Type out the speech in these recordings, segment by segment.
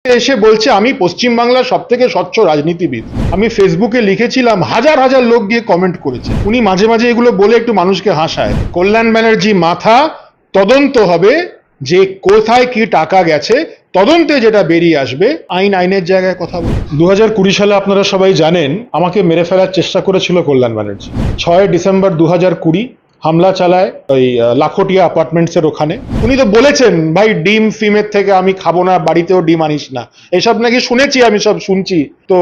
এসে বলছে আমি পশ্চিমবাংলার সব থেকে স্বচ্ছ রাজনীতিবিদ। আমি ফেসবুকে লিখেছিলাম, হাজার হাজার লোক গিয়ে কমেন্ট করেছে। উনি মাঝে মাঝে এগুলো বলে একটু মানুষকে হাসায়। কল্যাণ ব্যানার্জি মাথা, তদন্ত হবে যে কোথায় কি টাকা গেছে, তদন্তে যেটা বেরিয়ে আসবে আইনের জায়গায় কথা বলে। 2020 সালে আপনারা সবাই জানেন আমাকে মেরে ফেলার চেষ্টা করেছিল কল্যাণ ব্যানার্জি। 6 ডিসেম্বর 2020 হামলা চালায় ওই লাখোটিয়া অ্যাপার্টমেন্টসের ওখানে। উনি তো বলেছেন, ভাই ডিম ফিমের থেকে আমি খাবো না, বাড়িতেও ডিম আনিস না, এসব নাকি শুনেছি, আমি সব শুনছি। তো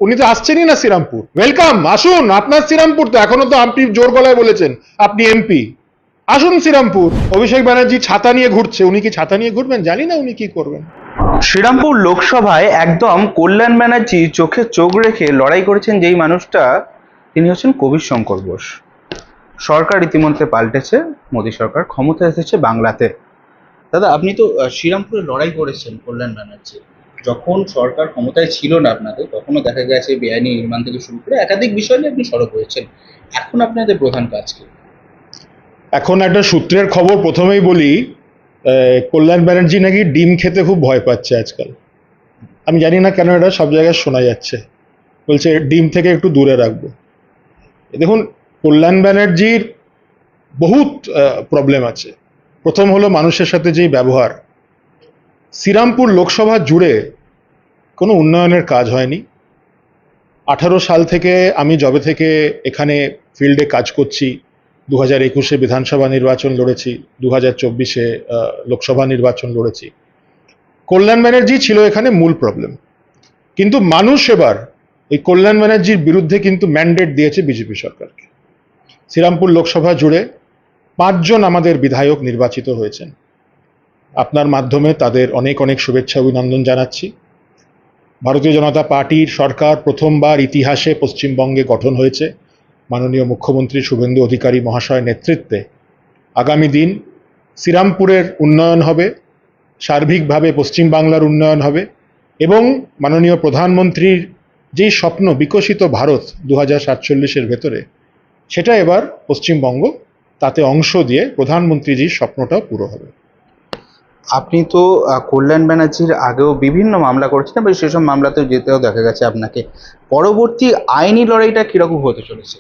উনি তো আসছেনই না শ্রীরামপুর। ওয়েলকাম, আসুন। আপনার শ্রীরামপুর তো এখনো তো আপনি জোর গলায় বলেছেন আপনি এমপি, আসুন শ্রীরামপুর। অভিষেক ব্যানার্জি ছাতা নিয়ে ঘুরছে, উনি কি ছাতা নিয়ে ঘুরবেন? জানি না উনি কি করবেন। শ্রীরামপুর লোকসভায় একদম কল্যাণ ব্যানার্জি চোখে চোখ রেখে লড়াই করেছেন যেই মানুষটা, তিনি হচ্ছেন কবির শঙ্কর ঘোষ। সরকার ইতিমধ্যে পাল্টেছে, মোদী সরকার ক্ষমতা এসেছে বাংলাতে। দাদা, আপনি তো শ্রীরামপুরে লড়াই করেছেন কল্যাণ ব্যানার্জি। যখন সরকার ক্ষমতায় ছিল না আপনাদের, তখনও দেখা গেছে বেআইনি নির্মাণ থেকে শুরু করে একাধিক বিষয় নিয়ে আপনি সরব হয়েছেন। এখন আপনাদের প্রধান কাজ কি? এখন একটা সূত্রের খবর প্রথমেই বলি, কল্যাণ ব্যানার্জি নাকি ডিম খেতে খুব ভয় পাচ্ছে আজকাল। আমি জানি না কেন এটা সব জায়গায় শোনা যাচ্ছে। বলছে ডিম থেকে একটু দূরে রাখবো। দেখুন, কল্যাণ ব্যানার্জির বহুত প্রবলেম আছে। প্রথম হলো মানুষের সাথে যেই ব্যবহার। শ্রীরামপুর লোকসভা জুড়ে কোনো উন্নয়নের কাজ হয়নি। 18 সাল থেকে আমি যবে থেকে এখানে ফিল্ডে কাজ করছি, 2021-এ বিধানসভা নির্বাচন লড়েছি, 2024-এ লোকসভা নির্বাচন লড়েছি। কল্যাণ ব্যানার্জি ছিল এখানে মূল প্রবলেম। কিন্তু মানুষ এবার এই কল্যাণ ব্যানার্জির বিরুদ্ধে কিন্তু ম্যান্ডেট দিয়েছে বিজেপি সরকারকে। শ্রীরামপুর লোকসভা জুড়ে 5 জন আমাদের বিধায়ক নির্বাচিত হয়েছেন। আপনার মাধ্যমে তাদের অনেক অনেক শুভেচ্ছা অভিনন্দন জানাচ্ছি। ভারতীয় জনতা পার্টির সরকার প্রথমবার ইতিহাসে পশ্চিমবঙ্গে গঠন হয়েছে মাননীয় মুখ্যমন্ত্রী শুভেন্দু অধিকারী মহাশয়ের নেতৃত্বে। আগামী দিন শ্রীরামপুরের উন্নয়ন হবে, সার্বিকভাবে পশ্চিমবাংলার উন্নয়ন হবে এবং মাননীয় প্রধানমন্ত্রীর যেই স্বপ্ন বিকশিত ভারত 2047-এর ভেতরে, সেটা এবার পশ্চিমবঙ্গ তাতে অংশ দিয়ে প্রধানমন্ত্রীজির স্বপ্নটা পুরো হবে। আপনি তো কল্যাণ ব্যানার্জির আগেও বিভিন্ন মামলা করেছেন এবং সেসব মামলাতেও যেতেও দেখা গেছে আপনাকে। পরবর্তী আইনি লড়াইটা কিরকম হতে চলেছে?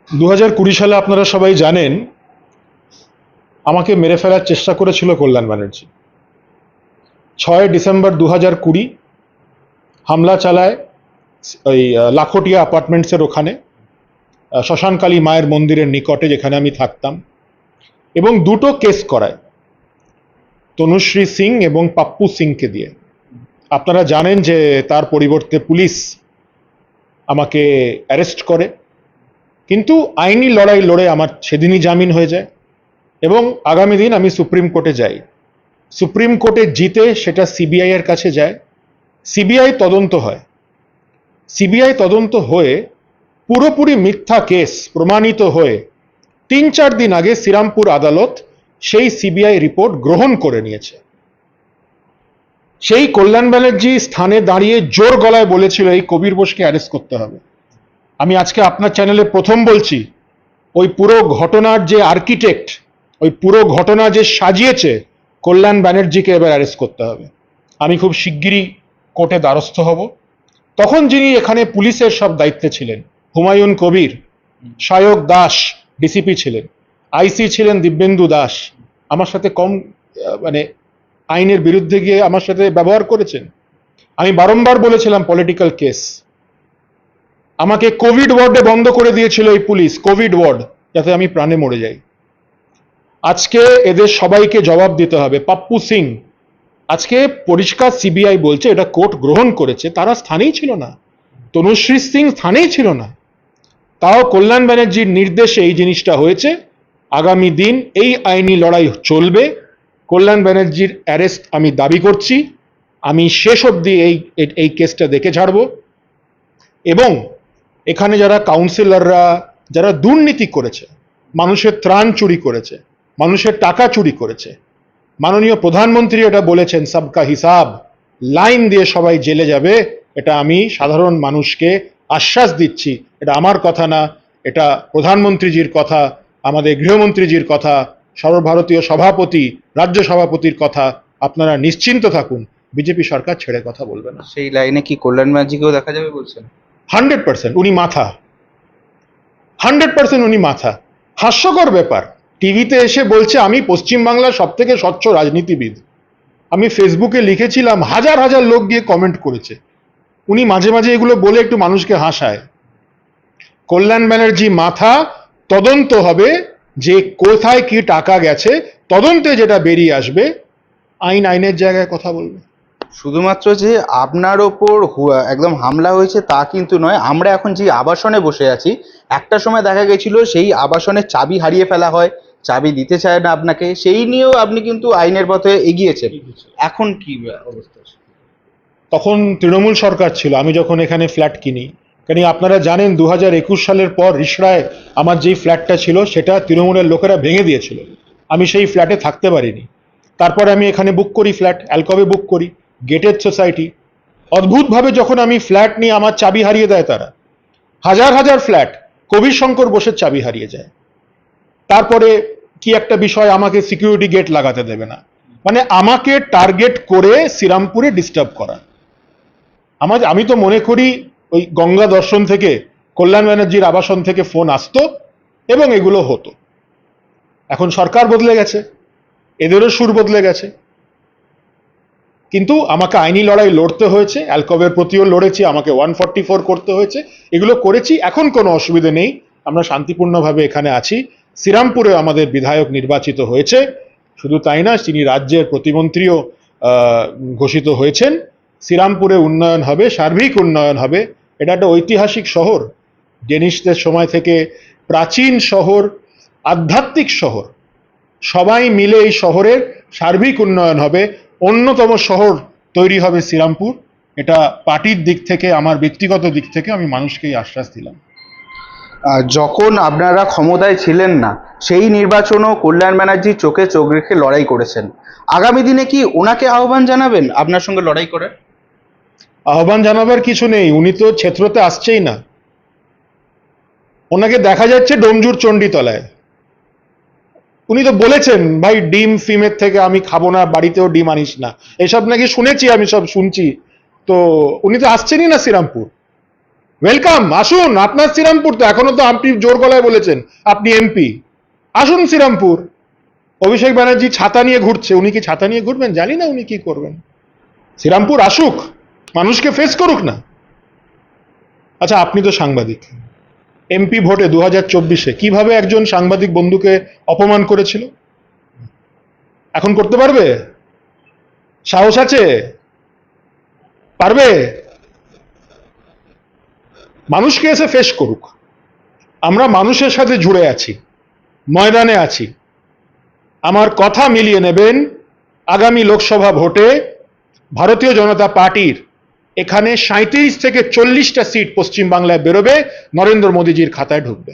2020 সালে আপনারা সবাই জানেন আমাকে মেরে ফেলার চেষ্টা করেছিল কল্যাণ ব্যানার্জি। 6 ডিসেম্বর 2020 হামলা চালায় ওই লাখোটিয়া অ্যাপার্টমেন্টসের ওখানে, শ্মশানকালী মায়ের মন্দিরের নিকটে, যেখানে আমি থাকতাম, এবং দুটো কেস করায় তনুশ্রী সিং এবং পাপ্পু সিংকে দিয়ে। আপনারা জানেন যে তার পরিবর্তে পুলিশ আমাকে অ্যারেস্ট করে, কিন্তু আইনি লড়াই লড়ে আমার সেদিনই জামিন হয়ে যায় এবং আগামী দিন আমি সুপ্রিম কোর্টে যাই। সুপ্রিম কোর্টে জিতে সেটা সিবিআই এর কাছে যায়, সিবিআই তদন্ত হয়। সিবিআই তদন্ত হয়ে পুরোপুরি মিথ্যা কেস প্রমাণিত হয়ে 3-4 দিন আগে শ্রীরামপুর আদালত সেই সিবিআই রিপোর্ট গ্রহণ করে নিয়েছে। সেই কল্যাণ ব্যানার্জি স্থানে দাঁড়িয়ে জোর গলায় বলেছিল এই কবির বোসকে অ্যারেস্ট করতে হবে। আমি আজকে আপনার চ্যানেলে প্রথম বলছি, ওই পুরো ঘটনার যে আর্কিটেক্ট, ওই পুরো ঘটনা যে সাজিয়েছে, কল্যাণ ব্যানার্জিকে এবার অ্যারেস্ট করতে হবে। আমি খুব শিগগিরই কোর্টে দ্বারস্থ হব। তখন যিনি এখানে পুলিশের সব দায়িত্বে ছিলেন, হুমায়ুন কবির, সায়ক দাস ডিসিপি ছিলেন, আইসি ছিলেন দিব্যেন্দু দাস, আমার সাথে কম মানে আইনের বিরুদ্ধে গিয়ে আমার সাথে ব্যবহার করেছেন। আমি বারংবার বলেছিলাম পলিটিক্যাল কেস। আমাকে কোভিড ওয়ার্ডে বন্ধ করে দিয়েছিল এই পুলিশ, কোভিড ওয়ার্ড, যাতে আমি প্রাণে মরে যাই। আজকে এদের সবাইকে জবাব দিতে হবে। পাপ্পু সিং, আজকে পরিষ্কার সিবিআই বলছে এটা কোর্ট গ্রহণ করেছে, তারা স্থানেই ছিল না। তনুশ্রী সিং স্থানেই ছিল না, তাও কল্যাণ ব্যানার্জির নির্দেশে এই জিনিসটা হয়েছে। আগামী দিন এই আইনি লড়াই চলবে। কল্যাণ ব্যানার্জির অ্যারেস্ট আমি দাবি করছি। আমি শেষ অবধি এই কেসটা দেখে ছাড়ব এবং এখানে যারা কাউন্সিলররা, যারা দুর্নীতি করেছে, মানুষের ত্রাণ চুরি করেছে, মানুষের টাকা চুরি করেছে, মাননীয় প্রধানমন্ত্রী এটা বলেছেন সবকা হিসাব, লাইন দিয়ে সবাই জেলে যাবে, এটা আমি সাধারণ মানুষকে আশ্বাস দিচ্ছি। এটা আমার কথা না, এটা প্রধানমন্ত্রীজির কথা, আমাদের গৃহমন্ত্রীজির কথা, সর্বভারতীয় সভাপতি, রাজ্য সভাপতির কথা। আপনারা নিশ্চিন্ত থাকুন, বিজেপি সরকার ছেড়ে কথা বলবে না। সেই লাইনে কি কল্যাণ ব্যানার্জিকেও দেখা যাবে বলছেন? 100% উনি মাথা, 100% উনি মাথা। হাস্যকর ব্যাপার, টিভিতে এসে বলছে আমি পশ্চিমবাংলার সব থেকে স্বচ্ছ রাজনীতিবিদ। আমি ফেসবুকে লিখেছিলাম, হাজার হাজার লোক গিয়ে কমেন্ট করেছে। উনি মাঝে মাঝে এগুলো বলে একটু মানুষকে হাসায়। কল্যাণ ব্যানার্জি মাথা, তদন্ত হবে যে কোথায় কি টাকা গেছে, তদন্তে যেটা বেরিয়ে আসবে আইনের জায়গায় কথা বলবে। শুধুমাত্র যে আপনার ওপর একদম হামলা হয়েছে তা কিন্তু নয়, আমরা এখন যে আবাসনে বসে আছি, একটা সময় দেখা গেছিল সেই আবাসনের চাবি হারিয়ে ফেলা হয়, চাবি দিতে চায় না আপনাকে, সেই নিয়েও আপনি কিন্তু আইনের পথে এগিয়েছেন। এখন কি অবস্থা? তখন তৃণমূল সরকার ছিল, আমি যখন এখানে ফ্ল্যাট কিনি। কেন আপনারা জানেন 2021 সালের পর রিষড়ায় আমার যেই ফ্ল্যাটটা ছিল সেটা তৃণমূলের লোকেরা ভেঙে দিয়েছিল। আমি সেই ফ্ল্যাটে থাকতে পারিনি। তারপরে আমি এখানে বুক করি ফ্ল্যাট, অ্যালকবে বুক করি, গেটেড সোসাইটি। অদ্ভুতভাবে যখন আমি ফ্ল্যাট নিয়ে আমার চাবি হারিয়ে দেয় তারা। হাজার হাজার ফ্ল্যাট কবির শঙ্কর বোসের চাবি হারিয়ে যায়। তারপরে কি একটা বিষয়, আমাকে সিকিউরিটি গেট লাগাতে দেবে না, মানে আমাকে টার্গেট করে শ্রীরামপুরে ডিস্টার্ব করা। আমি তো মনে করি ওই গঙ্গা দর্শন থেকে, কল্যাণ ব্যানার্জির আবাসন থেকে ফোন আসতো এবং এগুলো হতো। এখন সরকার বদলে গেছে, এদেরও সুর বদলে গেছে, কিন্তু আমাকে আইনি লড়াই লড়তে হয়েছে। অ্যালকবের প্রতিও লড়েছি, আমাকে 144 করতে হয়েছে, এগুলো করেছি। এখন কোনো অসুবিধা নেই, আমরা শান্তিপূর্ণভাবে এখানে আছি। শ্রীরামপুরে আমাদের বিধায়ক নির্বাচিত হয়েছে, শুধু তাই না, তিনি রাজ্যের প্রতিমন্ত্রীও ঘোষিত হয়েছেন। শ্রীরামপুরে উন্নয়ন হবে, সার্বিক উন্নয়ন হবে। এটা একটা ঐতিহাসিক শহর, ডেনিশদের সময় থেকে প্রাচীন শহর, আধ্যাত্মিক শহর। সবাই মিলে এই শহরের সার্বিক উন্নয়ন হবে। অন্যতম শহর তৈরি হবে শ্রীরামপুর। এটা পার্টির দিক থেকে, আমার ব্যক্তিগত দিক থেকে আমি মানুষকে এই আশ্বাস দিলাম। যখন আপনারা ক্ষমতায় ছিলেন না, সেই নির্বাচনও কল্যাণ ব্যানার্জি চোখে চোখ রেখে লড়াই করেছেন। আগামী দিনে কি ওনাকে আহ্বান জানাবেন আপনার সঙ্গে লড়াই করে? আহ্বান জানাবার কিছু নেই, উনি তো ক্ষেত্রতে আসছেই না। ওনাকে দেখা যাচ্ছে ডোমজুর চণ্ডীতলায়। উনি তো বলেছেন, ভাই ডিম ফিমের থেকে আমি খাবো না, বাড়িতেও ডিম আনিস না, এসব নাকি শুনেছি, আমি সব শুনছি। তো উনি তো আসছেনই না শ্রীরামপুর। ওয়েলকাম, আসুন, আপনার শ্রীরামপুর তো, এখনো তো আপনি জোর গলায় বলেছেন আপনি এমপি, আসুন শ্রীরামপুর। অভিষেক ব্যানার্জি ছাতা নিয়ে ঘুরছে, উনি কি ছাতা নিয়ে ঘুরবেন? জানি না উনি কি করবেন। শ্রীরামপুর আসুক, মানুষকে ফেস করুক না। আচ্ছা, আপনি তো সাংবাদিক, এমপি ভোটে 2024-এ কিভাবে একজন সাংবাদিক বন্ধুকে অপমান করেছিল? এখন করতে পারবে? সাহস আছে? পারবে? মানুষকে এসে ফেস করুক। আমরা মানুষের সাথে জুড়ে আছি, ময়দানে আছি। আমার কথা মিলিয়ে নেবেন, আগামী লোকসভা ভোটে ভারতীয় জনতা পার্টির এখানে 37 থেকে 40টা সিট পশ্চিমবাংলায় বেরোবে, নরেন্দ্র মোদীজির খাতায় ঢুকবে।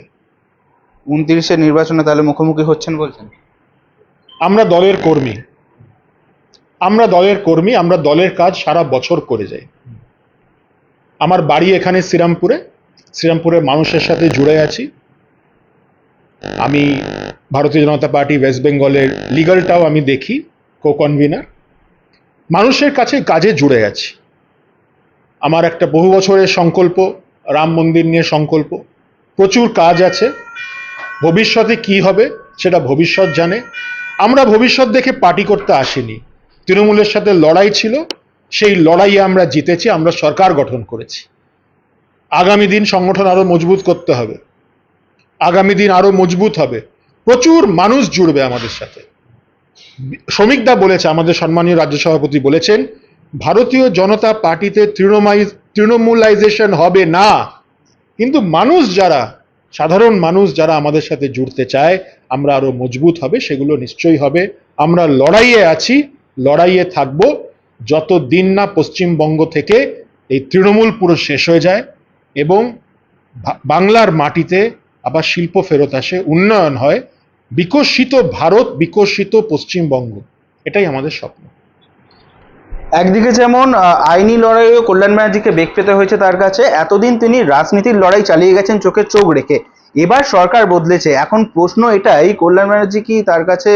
29-এর নির্বাচনে তাহলে মুখোমুখি হচ্ছেন বলছেন? আমরা দলের কর্মী, আমরা দলের কাজ সারা বছর করে যাই। আমার বাড়ি এখানে শ্রীরামপুরের মানুষের সাথে জুড়ে আছি। আমি ভারতীয় জনতা পার্টি ওয়েস্ট বেঙ্গলের লিগালটাও আমি দেখি, কো কনভিনার। মানুষের কাছে কাজে জুড়ে আছি। আমার একটা বহু বছরের সংকল্প, রাম মন্দির নিয়ে সংকল্প। প্রচুর কাজ আছে, ভবিষ্যতে কি হবে সেটা ভবিষ্যৎ জানে। আমরা ভবিষ্যৎ দেখে পার্টি করতে আসিনি। তৃণমূলের সাথে লড়াই ছিল, সেই লড়াইয়ে আমরা জিতেছি, আমরা সরকার গঠন করেছি। আগামী দিন সংগঠন আরো মজবুত করতে হবে, আগামী দিন আরো মজবুত হবে, প্রচুর মানুষ জুড়বে আমাদের সাথে। শ্রমিকদা বলেছে, আমাদের সম্মানীয় রাজ্য সভাপতি বলেছেন, ভারতীয় জনতা পার্টিতে তৃণমূলাইজেশন হবে না, কিন্তু মানুষ যারা, সাধারণ মানুষ যারা আমাদের সাথে জুড়তে চায়, আমরা আরো মজবুত হবে, সেগুলো নিশ্চয়ই হবে। আমরা লড়াইয়ে আছি, লড়াইয়ে থাকবো, যতদিন না পশ্চিমবঙ্গ থেকে এই তৃণমূল পুরো শেষ হয়ে যায় এবং বাংলার মাটিতে আবার শিল্প ফেরত আসে, উন্নয়ন হয়, বিকশিত ভারত, বিকশিত পশ্চিমবঙ্গ, এটাই আমাদের স্বপ্ন। একদিকে যেমন আইনি লড়াইয়ে কল্যাণ ব্যানার্জিকে বেগ পেতে হয়েছে তার কাছে, এতদিন তিনি রাজনীতির লড়াই চালিয়ে গেছেন চোখে চোখ রেখে। এবার সরকার বদলেছে, এখন প্রশ্ন এটাই, কল্যাণ ব্যানার্জি কি তার কাছে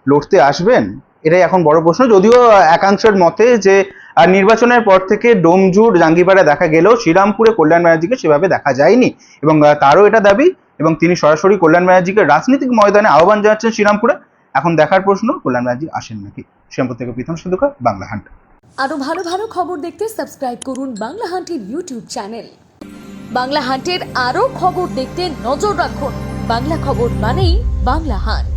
লড়তে আসবেন? এটাই এখন বড় প্রশ্ন। যদিও একাংশের মতে যে আর নির্বাচনের পর থেকে ডোমজুড় জাঙ্গিপাড়া দেখা গেলেও শ্রীরামপুরে কল্যাণ ব্যানার্জিকে সেভাবে দেখা যায়নি, এবং তারও এটা দাবি, এবং তিনি সরাসরি কল্যাণ ব্যানার্জিকে রাজনৈতিক ময়দানে আহ্বান জানাচ্ছেন শ্রীরামপুরে। এখন দেখার প্রশ্ন, কল্যাণ ব্যানার্জি আসেন নাকি। শ্রীরামপুর থেকে প্রীতম সিদ্ধুকা, বাংলা হান্ট। আরো ভালো ভালো খবর দেখতে সাবস্ক্রাইব করুন বাংলা হান্টের ইউটিউব চ্যানেল। বাংলা হান্টের আরো খবর দেখতে নজর রাখুন। বাংলা খবর মানেই বাংলা হান্ট।